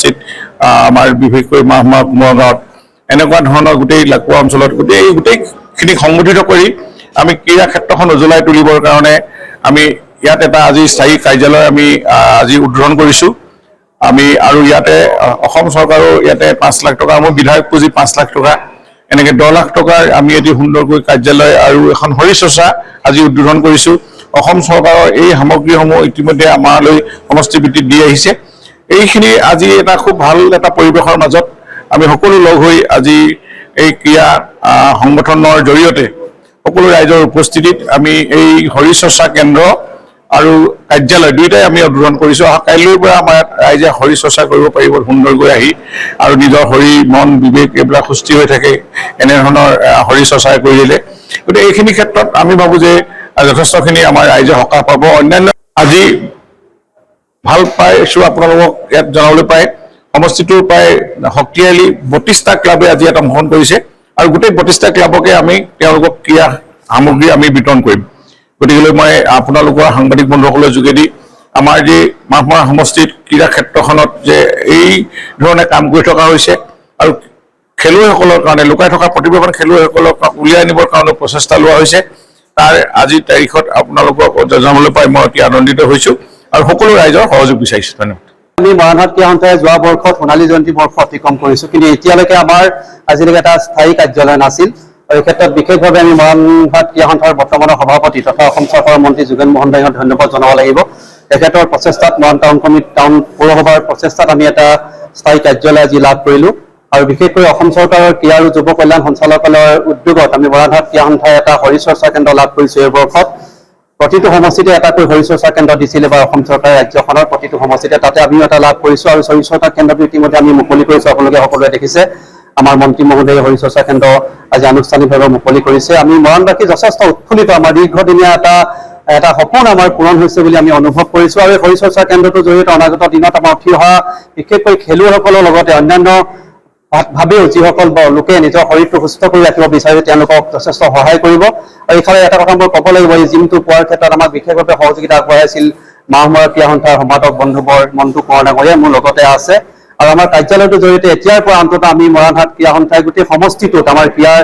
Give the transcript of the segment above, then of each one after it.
সমষ্টিত আমাৰ বিশেষকৈ মাহমা কুমাৰগাঁৱত এনেকুৱা ধৰণৰ গোটেই লাকুৱা অঞ্চলত গোটেইখিনি সংগঠিত কৰি আমি ক্ৰীড়া ক্ষেত্ৰখন উজ্বলাই তুলিবৰ কাৰণে আমি ইয়াত এটা আজি স্থায়ী কাৰ্যালয় আমি আজি উদ্বোধন কৰিছোঁ আমি আৰু ইয়াতে অসম চৰকাৰৰ ইয়াতে 5 লাখ টকা আমাৰ বিধায়ক পুঁজি 5 লাখ টকা এনেকৈ 10 লাখ টকাৰ আমি এটি সুন্দৰকৈ কাৰ্যালয় আৰু এখন শৰীৰচৰ্চা আজি উদ্বোধন কৰিছোঁ অসম চৰকাৰৰ এই সামগ্ৰীসমূহ ইতিমধ্যে আমালৈ সমষ্টি ভিত্তিত দি আহিছে এইখিনি আজি এটা খুব ভাল এটা পৰিৱেশৰ মাজত আমি সকলো লগ হৈ আজি এই ক্ৰীড়া সংগঠনৰ জৰিয়তে সকলো ৰাইজৰ উপস্থিতিত আমি এই শৰীৰচৰ্চা কেন্দ্ৰ আৰু কাৰ্যালয় দুইটাই আমি উদ্বোধন কৰিছোঁ কাইলৈৰ পৰা আমাৰ ৰাইজে শৰীৰচৰ্চা কৰিব পাৰিব সুন্দৰকৈ আহি আৰু নিজৰ শৰীৰ মন বিবেক এইবিলাক সুস্থিৰ হৈ থাকে এনেধৰণৰ শৰীৰচৰ্চা কৰিলে গতিকে এইখিনি ক্ষেত্ৰত আমি ভাবোঁ যে যথেষ্টখিনি আমাৰ ৰাইজে সকাহ পাব অন্যান্য আজি ভাল পাইছোঁ আপোনালোকক ইয়াত জনাবলৈ পায় সমষ্টিটোৰ প্ৰায় শক্তিশালী 32টা ক্লাবে আজি এটা অংশগ্ৰহণ কৰিছে আৰু গোটেই 32টা ক্লাবকে আমি তেওঁলোকক ক্ৰীড়া সামগ্ৰী আমি বিতৰণ কৰিম গতিকে মই আপোনালোকৰ সাংবাদিক বন্ধুসকলৰ যোগেদি আমাৰ যে মাহমৰা সমষ্টিত ক্ৰীড়া ক্ষেত্ৰখনত যে এই ধৰণে কাম কৰি থকা হৈছে আৰু খেলুৱৈসকলৰ কাৰণে লুকাই থকা প্ৰতিভাৱান খেলুৱৈসকলক উলিয়াই আনিবৰ কাৰণে প্ৰচেষ্টা লোৱা হৈছে তাৰ আজিৰ তাৰিখত আপোনালোকক জনাবলৈ পাই মই অতি আনন্দিত হৈছোঁ আৰু সকলো ৰাইজৰ সহযোগ বিচাৰিছোঁ ধন্যবাদ আমি মৰাণহাট ক্ৰীড়া সন্থাই যোৱা বৰ্ষত সোণালী জয়ন্তী বৰ্ষ অতিক্ৰম কৰিছোঁ কিন্তু এতিয়ালৈকে আমাৰ আজিলৈকে এটা স্থায়ী কাৰ্যালয় নাছিল আৰু এই ক্ষেত্ৰত বিশেষভাৱে আমি মৰাণহাট ক্ৰীড়া সন্থাৰ বৰ্তমানৰ সভাপতি তথা অসম চৰকাৰৰ মন্ত্ৰী যোগেন মোহন ডাঙৰীয়াক ধন্যবাদ জনাব লাগিব তেখেতৰ প্ৰচেষ্টাত মৰাণ টাউন কমিটি টাউন পৌৰসভাৰ প্ৰচেষ্টাত আমি এটা স্থায়ী কাৰ্যালয় আজি লাভ কৰিলোঁ আৰু বিশেষকৈ অসম চৰকাৰৰ ক্ৰীড়া আৰু যুৱ কল্যাণ সঞ্চালকালয়ৰ উদ্যোগত আমি মৰাণহাট ক্ৰীড়া সন্থাই এটা শৰীৰচৰ্চা কেন্দ্ৰ লাভ কৰিছোঁ এই বৰ্ষত প্ৰতিটো সমষ্টিতে এটাকৈ শৰীৰচৰ্চা কেন্দ্ৰ দিছিলে বা অসম চৰকাৰে ৰাজ্যখনৰ প্ৰতিটো সমষ্টিতে তাতে আমিও এটা লাভ কৰিছোঁ আৰু শৰীৰচৰ্চা কেন্দ্ৰটো ইতিমধ্যে আমি মুকলি কৰিছোঁ আপোনালোকে সকলোৱে দেখিছে আমাৰ মন্ত্ৰী মহোদয়ে শৰীৰচৰ্চা কেন্দ্ৰ আজি আনুষ্ঠানিকভাৱে মুকলি কৰিছে আমি মৰাণবাসী যথেষ্ট উৎফুল্লিত আমাৰ দীৰ্ঘদিনীয়া এটা সপোন আমাৰ পূৰণ হৈছে বুলি আমি অনুভৱ কৰিছোঁ আৰু এই শৰীৰচৰ্চা কেন্দ্ৰটোৰ জৰিয়তে অনাগত দিনত আমাৰ উঠি অহা বিশেষকৈ খেলুৱৈসকলৰ লগতে অন্যান্য ভাৱেও যিসকল লোকে নিজৰ শৰীৰটো সুস্থ কৰি ৰাখিব বিচাৰে তেওঁলোকক যথেষ্ট সহায় কৰিব আৰু এইফালে এটা কথা মই ক'ব লাগিব এই জিমটো পোৱাৰ ক্ষেত্ৰত আমাক বিশেষভাৱে সহযোগিতা আগবঢ়াইছিল মাহমৰা ক্ৰীড়া সন্থাৰ সম্পাদক বন্ধুবৰ মণ্টু কোঁৱৰ ডাঙৰীয়া মোৰ লগতে আছে আৰু আমাৰ কাৰ্যালয়টোৰ জৰিয়তে এতিয়াৰ পৰা অন্ততঃ আমি মৰাণহাট ক্ৰীড়া সন্থাই গোটেই সমষ্টিটোত আমাৰ ক্ৰীড়াৰ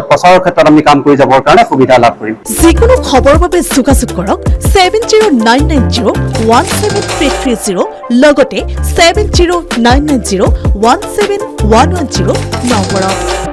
প্ৰচাৰৰ ক্ষেত্ৰত আমি কাম কৰি যাবৰ কাৰণে সুবিধা লাভ কৰিম যিকোনো খবৰৰ বাবে যোগাযোগ কৰক 7099017330 লগতে 7099017110 নম্বৰত